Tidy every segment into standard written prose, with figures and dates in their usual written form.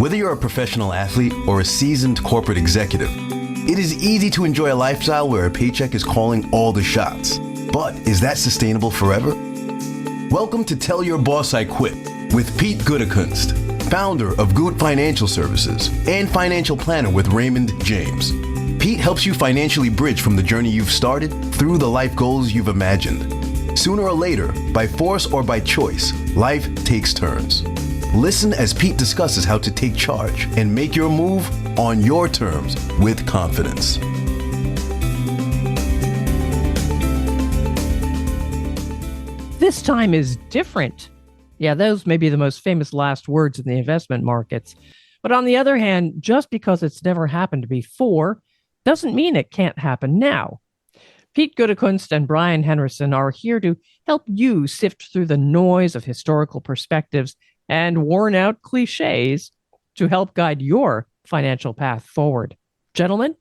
Whether you're a professional athlete or a seasoned corporate executive, it is easy to enjoy a lifestyle where a paycheck is calling all the shots. But is that sustainable forever? Welcome to Tell Your Boss I Quit with Pete Gutekunst, founder of Gut Financial Services and financial planner with Raymond James. Pete helps you financially bridge from the journey you've started through the life goals you've imagined. Sooner or later, by force or by choice, life takes turns. Listen as Pete discusses how to take charge and make your move on your terms with confidence. This time is different. Yeah, those may be the most famous last words in the investment markets. But on the other hand, just because it's never happened before doesn't mean it can't happen now. Pete Gutekunst and Brian Henderson are here to help you sift through the noise of historical perspectives and worn-out cliches to help guide your financial path forward. Gentlemen?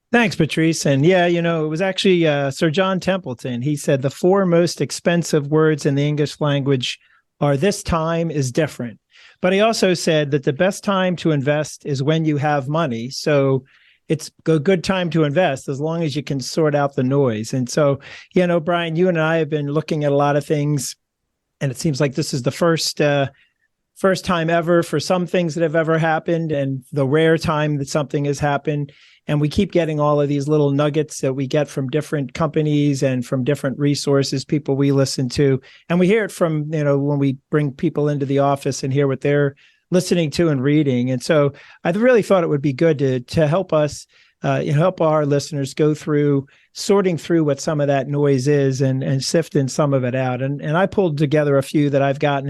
Thanks, Patrice. And yeah, it was actually Sir John Templeton. He said the four most expensive words in the English language are "this time is different." But he also said that the best time to invest is when you have money. So it's a good time to invest as long as you can sort out the noise. And so, Brian, you and I have been looking at a lot of things, and it seems like this is the first time ever for some things that have ever happened, and the rare time that something has happened. And we keep getting all of these little nuggets that we get from different companies and from different resources, people we listen to. And we hear it from, when we bring people into the office and hear what they're listening to and reading. And so I really thought it would be good to help us, help our listeners go through sorting through what some of that noise is and sifting some of it out. And I pulled together a few that I've gotten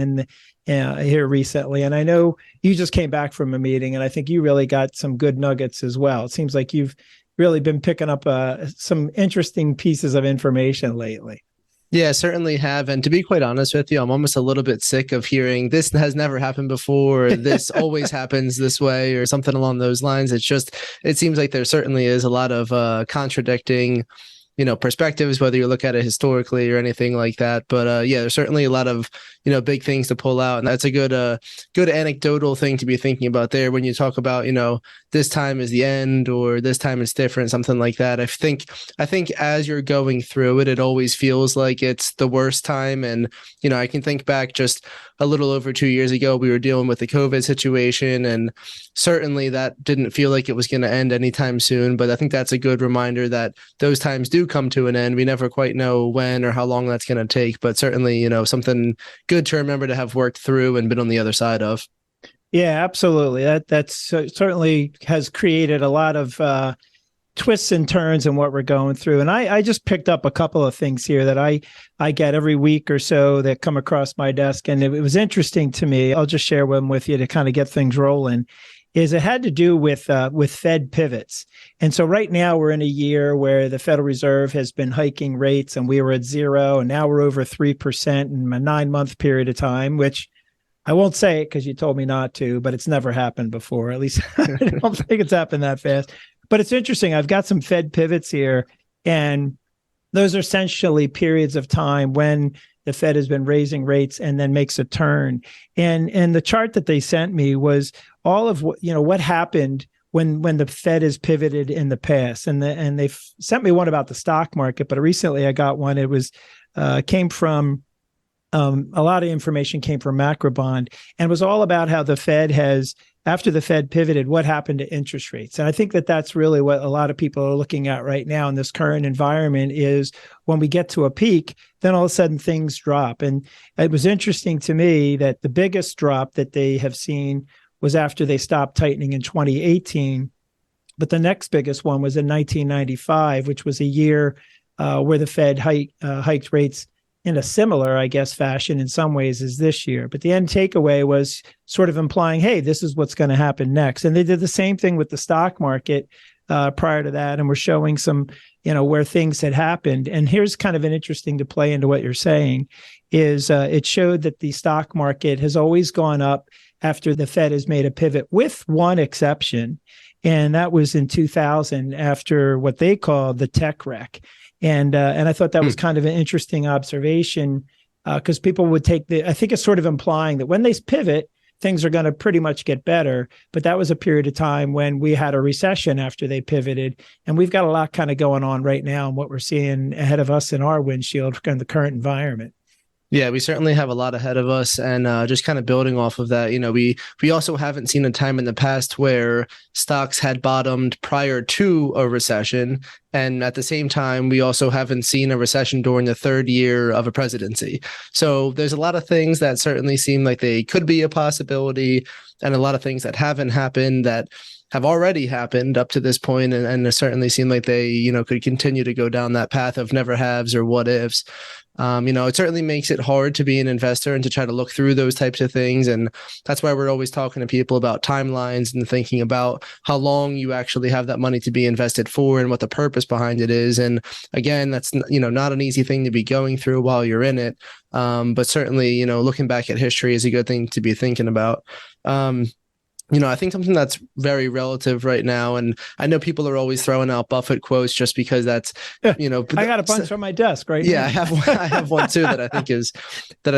in here recently. And I know you just came back from a meeting, and I think you really got some good nuggets as well. It seems like you've really been picking up some interesting pieces of information lately. Yeah, certainly have. And to be quite honest with you, I'm almost a little bit sick of hearing this has never happened before, or this always happens this way, or something along those lines. It seems like there certainly is a lot of contradicting perspectives, whether you look at it historically or anything like that. But yeah, there's certainly a lot of, big things to pull out. And that's a good anecdotal thing to be thinking about there when you talk about, this time is the end or this time is different, something like that. I think as you're going through it, it always feels like it's the worst time. And, I can think back just a little over 2 years ago, we were dealing with the COVID situation, and certainly that didn't feel like it was going to end anytime soon. But I think that's a good reminder that those times do come to an end. We never quite know when or how long that's going to take, but certainly, something good to remember to have worked through and been on the other side of. Yeah, absolutely. That's certainly has created a lot of twists and turns in what we're going through. And I just picked up a couple of things here that I get every week or so that come across my desk. And it was interesting to me. I'll just share one with you to kind of get things rolling. Is it had to do with Fed pivots. And so right now we're in a year where the Federal Reserve has been hiking rates, and we were at 0, and now we're over 3% in a 9-month period of time, which I won't say it because you told me not to, but it's never happened before. At least I don't think it's happened that fast. But it's interesting. I've got some Fed pivots here, and those are essentially periods of time when the Fed has been raising rates and then makes a turn. And the chart that they sent me was all of what happened when the Fed has pivoted in the past. And they sent me one about the stock market, but recently I got one. It was came from a lot of information came from Macrobond, and it was all about how the Fed has, after the Fed pivoted, what happened to interest rates. And I think that that's really what a lot of people are looking at right now in this current environment is when we get to a peak, then all of a sudden things drop. And it was interesting to me that the biggest drop that they have seen was after they stopped tightening in 2018. But the next biggest one was in 1995, which was a year where the Fed hiked rates in a similar, I guess, fashion in some ways as this year. But the end takeaway was sort of implying, hey, this is what's going to happen next. And they did the same thing with the stock market prior to that. And we're showing some, where things had happened. And here's kind of an interesting to play into what you're saying is it showed that the stock market has always gone up after the Fed has made a pivot, with one exception. And that was in 2000 after what they call the tech wreck. And I thought that was kind of an interesting observation because people would take I think it's sort of implying that when they pivot, things are going to pretty much get better. But that was a period of time when we had a recession after they pivoted. And we've got a lot kind of going on right now and what we're seeing ahead of us in our windshield in the current environment. Yeah, we certainly have a lot ahead of us, and just kind of building off of that, we also haven't seen a time in the past where stocks had bottomed prior to a recession, and at the same time, we also haven't seen a recession during the third year of a presidency. So there's a lot of things that certainly seem like they could be a possibility, and a lot of things that haven't happened that have already happened up to this point, and it certainly seem like they, could continue to go down that path of never haves or what ifs. It certainly makes it hard to be an investor and to try to look through those types of things. And that's why we're always talking to people about timelines and thinking about how long you actually have that money to be invested for and what the purpose behind it is. And again, that's, not an easy thing to be going through while you're in it. But certainly, looking back at history is a good thing to be thinking about. I think something that's very relative right now, and I know people are always throwing out Buffett quotes just because that's, I got a bunch on my desk right now. Yeah, I have one too that I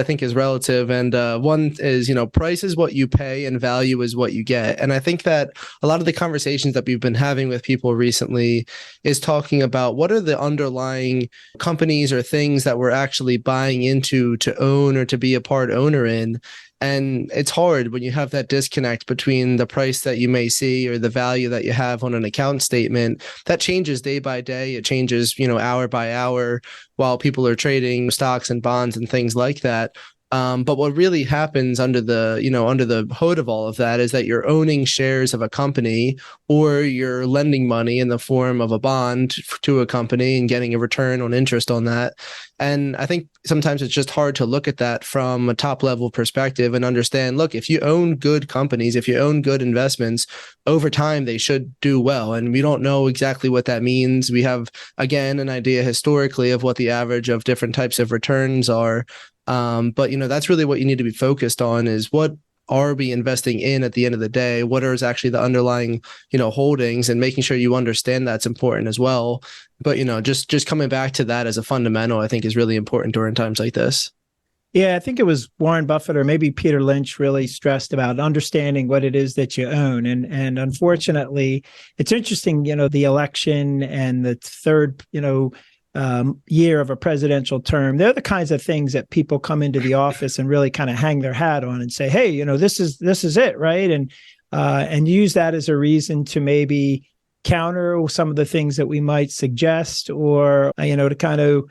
think is relative. And one is, price is what you pay and value is what you get. And I think that a lot of the conversations that we've been having with people recently is talking about what are the underlying companies or things that we're actually buying into to own or to be a part owner in. And it's hard when you have that disconnect between the price that you may see or the value that you have on an account statement. That changes day by day. It changes, hour by hour while people are trading stocks and bonds and things like that. But what really happens under the hood of all of that is that you're owning shares of a company, or you're lending money in the form of a bond to a company and getting a return on interest on that. And I think sometimes it's just hard to look at that from a top level perspective and understand, look, if you own good companies, if you own good investments, over time, they should do well. And we don't know exactly what that means. We have, again, an idea historically of what the average of different types of returns are. But that's really what you need to be focused on, is what are we investing in at the end of the day? What are actually the underlying, holdings, and making sure you understand that's important as well. But, just coming back to that as a fundamental, I think is really important during times like this. Yeah, I think it was Warren Buffett or maybe Peter Lynch really stressed about understanding what it is that you own. And unfortunately, it's interesting, the election and the third, year of a presidential term, they're the kinds of things that people come into the office and really kind of hang their hat on and say, hey, this is it, right? And use that as a reason to maybe counter some of the things that we might suggest, or to kind of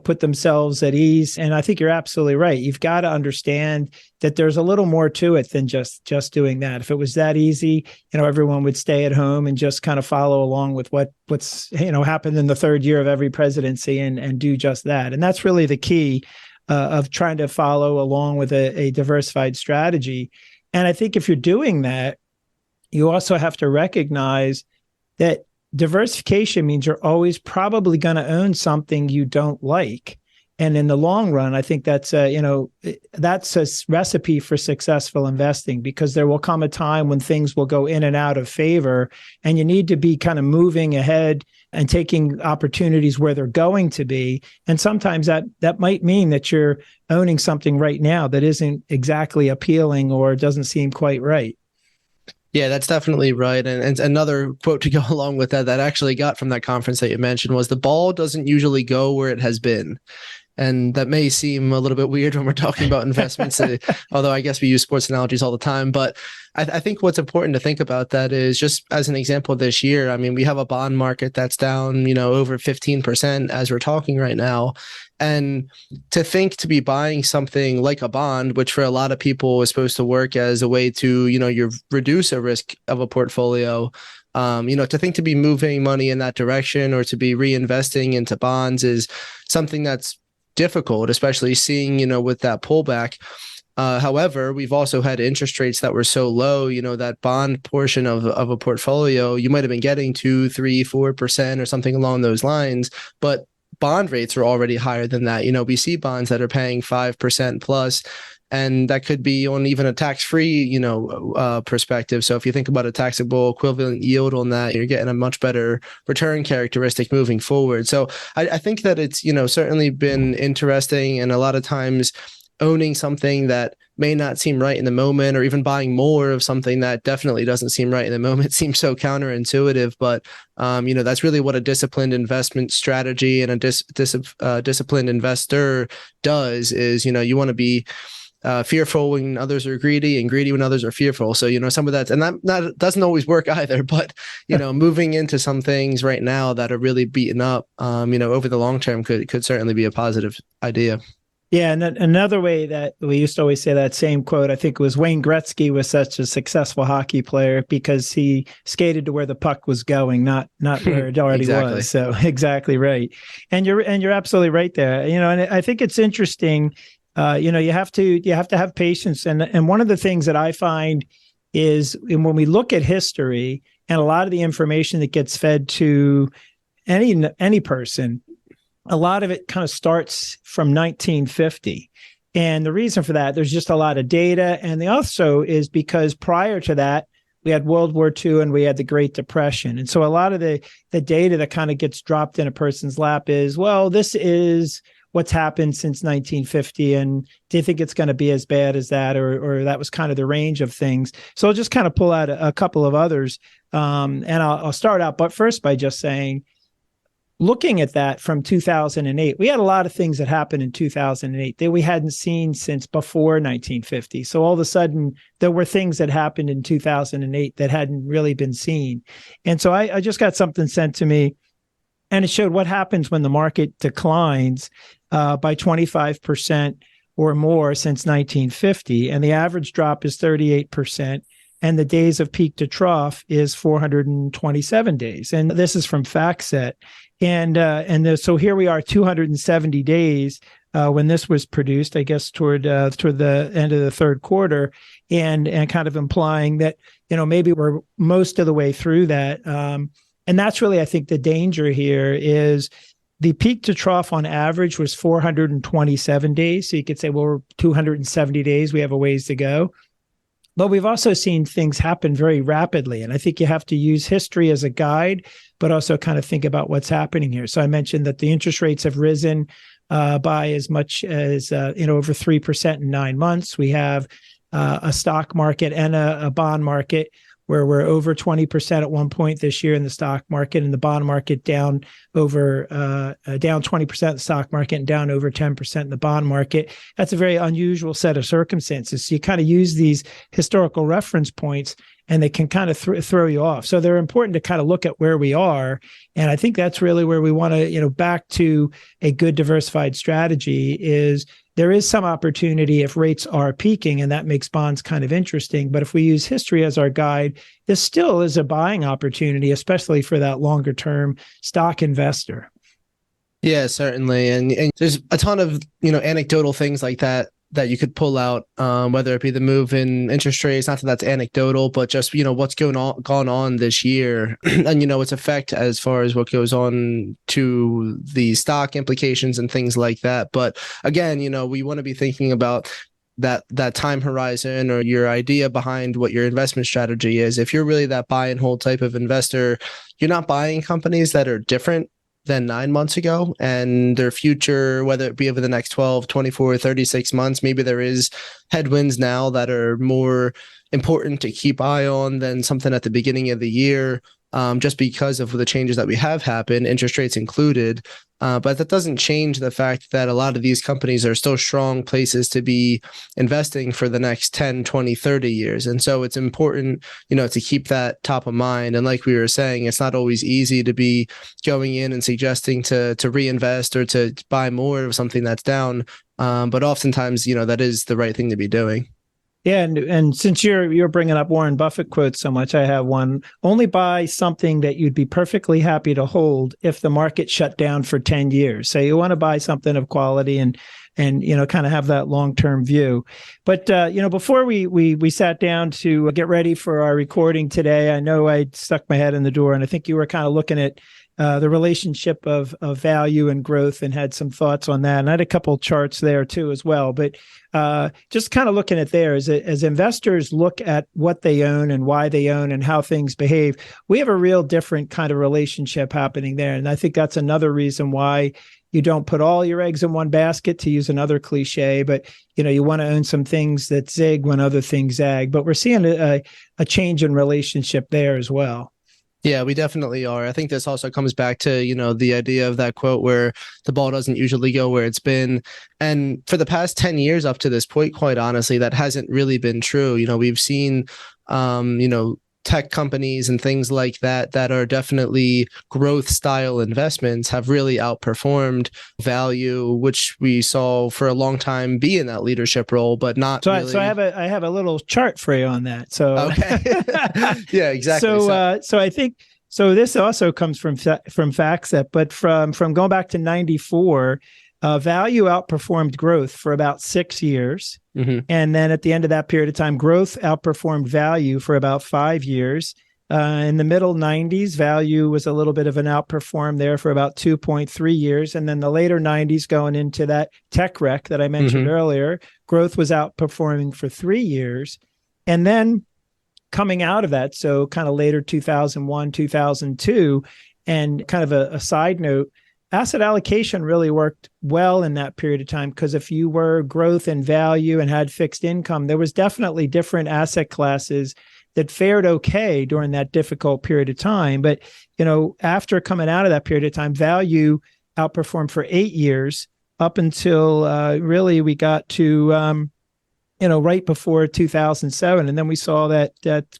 put themselves at ease. And I think you're absolutely right. You've got to understand that there's a little more to it than just doing that. If it was that easy, everyone would stay at home and just kind of follow along with what's happened in the third year of every presidency and do just that. And that's really the key of trying to follow along with a diversified strategy. And I think if you're doing that, you also have to recognize that diversification means you're always probably going to own something you don't like. And in the long run, I think that's a recipe for successful investing, because there will come a time when things will go in and out of favor, and you need to be kind of moving ahead and taking opportunities where they're going to be. And sometimes that might mean that you're owning something right now that isn't exactly appealing or doesn't seem quite right. Yeah, that's definitely right. And another quote to go along with that actually got from that conference that you mentioned was, the ball doesn't usually go where it has been. And that may seem a little bit weird when we're talking about investments, although I guess we use sports analogies all the time. But I think what's important to think about that is, just as an example this year, I mean, we have a bond market that's down, over 15% as we're talking right now. And to think to be buying something like a bond, which for a lot of people is supposed to work as a way to, you reduce a risk of a portfolio, to think to be moving money in that direction or to be reinvesting into bonds is something that's difficult, especially seeing, with that pullback. However, we've also had interest rates that were so low, that bond portion of a portfolio, you might have been getting 2, 3, 4% or something along those lines, but bond rates are already higher than that. We see bonds that are paying 5% plus, and that could be on even a tax-free, perspective. So if you think about a taxable equivalent yield on that, you're getting a much better return characteristic moving forward. So I think that it's, certainly been interesting. And a lot of times owning something that may not seem right in the moment, or even buying more of something that definitely doesn't seem right in the moment seems so counterintuitive. But, that's really what a disciplined investment strategy and a disciplined investor does is, you want to be fearful when others are greedy and greedy when others are fearful. So, some of that, and that doesn't always work either, but, moving into some things right now that are really beaten up, over the long term could certainly be a positive idea. Yeah, and another way that we used to always say that same quote, I think it was Wayne Gretzky was such a successful hockey player because he skated to where the puck was going, not where it already Exactly. was. So exactly right. And you're absolutely right there. And I think it's interesting. You have to have patience. And one of the things that I find is when we look at history and a lot of the information that gets fed to any person, a lot of it kind of starts from 1950. And the reason for that, there's just a lot of data. And the also is because prior to that, we had World War II and we had the Great Depression. And so a lot of the data that kind of gets dropped in a person's lap is, well, this is what's happened since 1950. And do you think it's going to be as bad as that? Or that was kind of the range of things. So I'll just kind of pull out a couple of others. And I'll start out, but first by just saying, looking at that from 2008, we had a lot of things that happened in 2008 that we hadn't seen since before 1950. So all of a sudden, there were things that happened in 2008 that hadn't really been seen. And so I just got something sent to me, and it showed what happens when the market declines by 25% or more since 1950. And the average drop is 38%. And the days of peak to trough is 427 days. And this is from FactSet. So here we are, 270 days when this was produced, I guess toward the end of the third quarter, and kind of implying that maybe we're most of the way through that. And that's really, I think, the danger here is the peak to trough on average was 427 days. So you could say, well, we're 270 days, we have a ways to go. But we've also seen things happen very rapidly. And I think you have to use history as a guide, but also kind of think about what's happening here. So I mentioned that the interest rates have risen by as much as over 3% in 9 months. We have a stock market and a bond market where we're over 20% at one point this year in the stock market, and the bond market down 20% in the stock market and down over 10% in the bond market. That's a very unusual set of circumstances. So you kind of use these historical reference points and they can kind of throw you off. So they're important to kind of look at where we are. And I think that's really where we want to, back to a good diversified strategy is there is some opportunity if rates are peaking, and that makes bonds kind of interesting. But if we use history as our guide, this still is a buying opportunity, especially for that longer term stock investor. Yeah, certainly. And there's a ton of, anecdotal things like that you could pull out, whether it be the move in interest rates, not that that's anecdotal, but just, what's gone on this year and, its effect as far as what goes on to the stock implications and things like that. But again, we want to be thinking about that time horizon or your idea behind what your investment strategy is. If you're really that buy and hold type of investor, you're not buying companies that are different than 9 months ago, and their future, whether it be over the next 12, 24, 36 months, maybe there is headwinds now that are more important to keep eye on than something at the beginning of the year, just because of the changes that we have happened, interest rates included. But that doesn't change the fact that a lot of these companies are still strong places to be investing for the next 10, 20, 30 years. And so it's important, to keep that top of mind. And like we were saying, it's not always easy to be going in and suggesting to reinvest or to buy more of something that's down. But oftentimes, that is the right thing to be doing. Yeah, and since you're bringing up Warren Buffett quotes so much, I have one. Only buy something that you'd be perfectly happy to hold if the market shut down for 10 years. So you want to buy something of quality and kind of have that long-term view. But before we sat down to get ready for our recording today, I know I stuck my head in the door, and I think you were kind of looking at the relationship of value and growth and had some thoughts on that. And I had a couple of charts there too as well. But just kind of looking at there as investors look at what they own and why they own and how things behave, we have a real different kind of relationship happening there. And I think that's another reason why you don't put all your eggs in one basket, to use another cliche, but you want to own some things that zig when other things zag. But we're seeing a change in relationship there as well. Yeah, we definitely are. I think this also comes back to, the idea of that quote where the ball doesn't usually go where it's been. And for the past 10 years up to this point, quite honestly, that hasn't really been true. We've seen, tech companies and things like that are definitely growth style investments have really outperformed value, which we saw for a long time be in that leadership role, but not really. So I have a little chart for you on that. So okay. Yeah, exactly. So I think this also comes from FactSet, but from going back to 94, value outperformed growth for about 6 years. Mm-hmm. And then at the end of that period of time, growth outperformed value for about 5 years. In the middle 90s, value was a little bit of an outperform there for about 2.3 years. And then the later 90s, going into that tech wreck that I mentioned earlier, growth was outperforming for 3 years. And then coming out of that, so kind of later 2001, 2002, and kind of a side note, asset allocation really worked well in that period of time, because if you were growth and value and had fixed income, there was definitely different asset classes that fared okay during that difficult period of time. But, after coming out of that period of time, value outperformed for 8 years up until really we got to, right before 2007. And then we saw that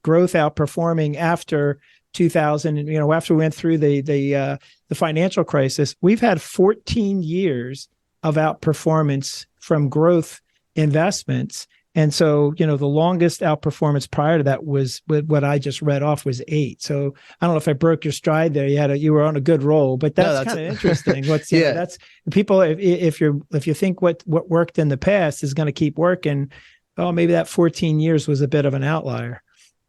growth outperforming after 2000, after we went through the financial crisis. We've had 14 years of outperformance from growth investments. And so, the longest outperformance prior to that was what I just read off was 8. So I don't know if I broke your stride there. You were on a good roll, but that's kind of interesting. That's people, if you think what worked in the past is going to keep working, oh, maybe that 14 years was a bit of an outlier.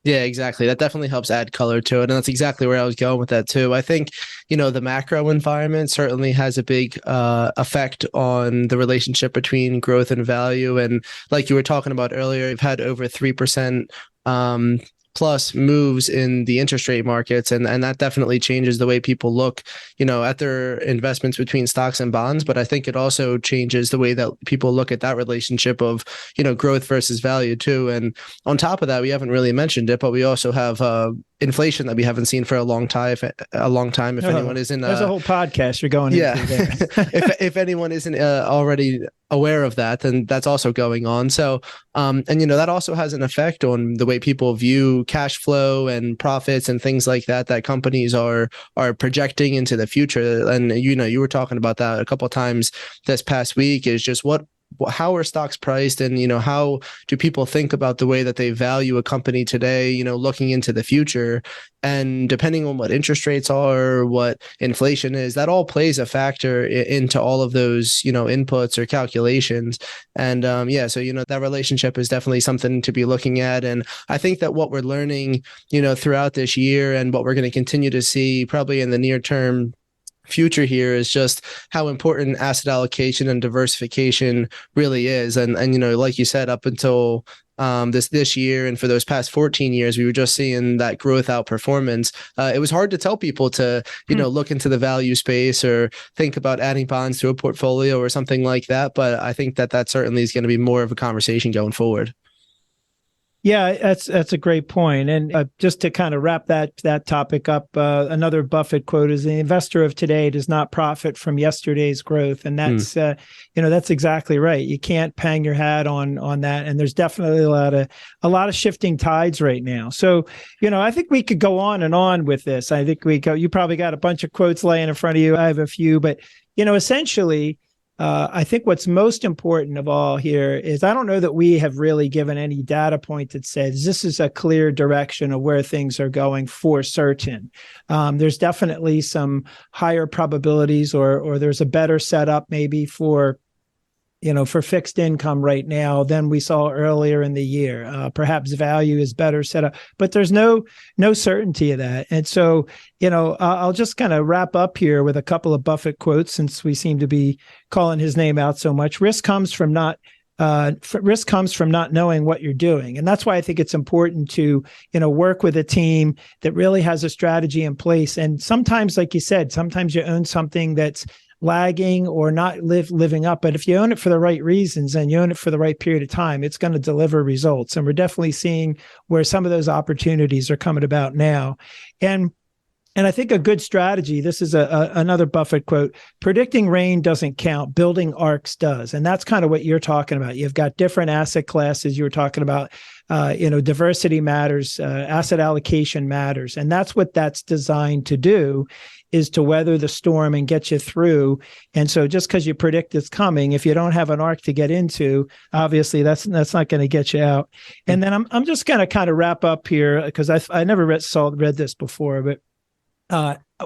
Yeah, exactly. That definitely helps add color to it. And that's exactly where I was going with that too. I think, the macro environment certainly has a big effect on the relationship between growth and value. And like you were talking about earlier, you've had over 3% plus moves in the interest rate markets. And that definitely changes the way people look, at their investments between stocks and bonds. But I think it also changes the way that people look at that relationship of, growth versus value too. And on top of that, we haven't really mentioned it, but we also have inflation that we haven't seen for a long time. If anyone isn't, there's a whole podcast you're going into there. if anyone isn't already aware of that, then that's also going on. So, and that also has an effect on the way people view cash flow and profits and things like that companies are projecting into the future. And you were talking about that a couple of times this past week, is just how are stocks priced, and how do people think about the way that they value a company today, looking into the future. And depending on what interest rates are, what inflation is, that all plays a factor into all of those inputs or calculations. And so that relationship is definitely something to be looking at. And I think that what we're learning throughout this year, and what we're going to continue to see probably in the near term future here, is just how important asset allocation and diversification really is. And like you said, up until this year and for those past 14 years, we were just seeing that growth outperformance. It was hard to tell people to look into the value space or think about adding bonds to a portfolio or something like that. But I think that certainly is going to be more of a conversation going forward. Yeah, that's a great point. And just to kind of wrap that topic up, another Buffett quote is, "The investor of today does not profit from yesterday's growth." And that's that's exactly right. You can't hang your hat on that. And there's definitely a lot of shifting tides right now. So I think we could go on with this. I think you probably got a bunch of quotes laying in front of you. I have a few, but essentially, I think what's most important of all here is, I don't know that we have really given any data point that says this is a clear direction of where things are going for certain. There's definitely some higher probabilities, or there's a better setup maybe for fixed income right now than we saw earlier in the year. Perhaps value is better set up, but there's no certainty of that. And so, I'll just kind of wrap up here with a couple of Buffett quotes, since we seem to be calling his name out so much. Risk comes from not knowing what you're doing. And that's why I think it's important to, work with a team that really has a strategy in place. And sometimes, like you said, sometimes you own something that's lagging or not living up. But if you own it for the right reasons and you own it for the right period of time, it's going to deliver results. And we're definitely seeing where some of those opportunities are coming about now. And I think a good strategy, this is another Buffett quote, predicting rain doesn't count, building arcs does. And that's kind of what you're talking about. You've got different asset classes. You were talking about, diversity matters, asset allocation matters. And that's what that's designed to do, is to weather the storm and get you through. And so just because you predict it's coming, if you don't have an arc to get into, obviously that's not going to get you out. And then I'm just going to kind of wrap up here, because I never read this before, but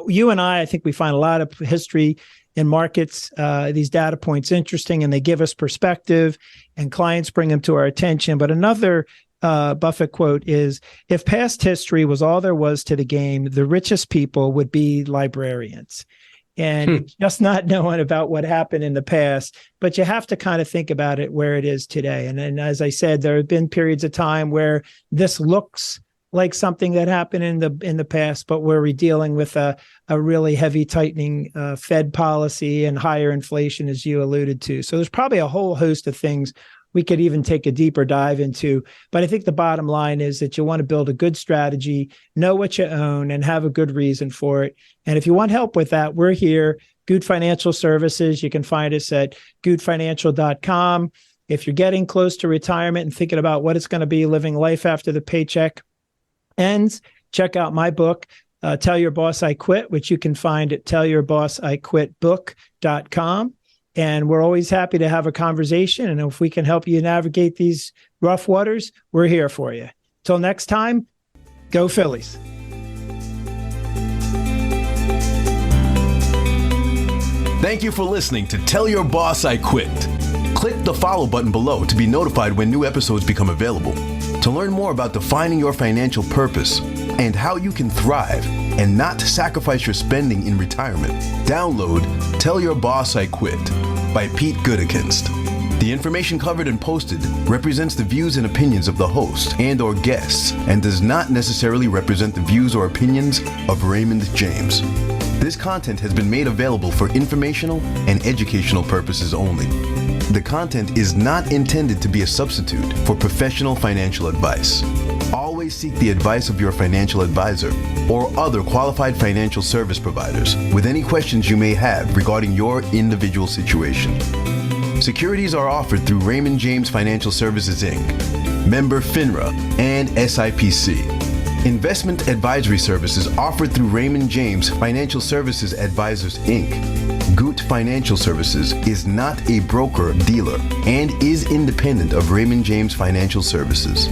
you and I think we find a lot of history in markets, these data points interesting, and they give us perspective, and clients bring them to our attention. But another Buffett quote is, if past history was all there was to the game, the richest people would be librarians. And just not knowing about what happened in the past, but you have to kind of think about it where it is today. And as I said, there have been periods of time where this looks like something that happened in the past, but we're dealing with a really heavy tightening Fed policy and higher inflation, as you alluded to. So there's probably a whole host of things we could even take a deeper dive into. But I think the bottom line is that you want to build a good strategy, know what you own, and have a good reason for it. And if you want help with that, we're here, Good Financial Services. You can find us at goodfinancial.com. If you're getting close to retirement and thinking about what it's going to be living life after the paycheck ends, check out my book, Tell Your Boss I Quit, which you can find at tellyourbossiquitbook.com. And we're always happy to have a conversation. And if we can help you navigate these rough waters, we're here for you. Till next time, go Phillies. Thank you for listening to Tell Your Boss I Quit. Click the follow button below to be notified when new episodes become available. To learn more about defining your financial purpose and how you can thrive and not sacrifice your spending in retirement, download Tell Your Boss I Quit by Pete Goodekinst. The information covered and posted represents the views and opinions of the host and or guests and does not necessarily represent the views or opinions of Raymond James. This content has been made available for informational and educational purposes only. The content is not intended to be a substitute for professional financial advice. Always seek the advice of your financial advisor or other qualified financial service providers with any questions you may have regarding your individual situation. Securities are offered through Raymond James Financial Services, Inc., member FINRA, and SIPC. Investment advisory services offered through Raymond James Financial Services Advisors, Inc. Goot Financial Services is not a broker-dealer and is independent of Raymond James Financial Services.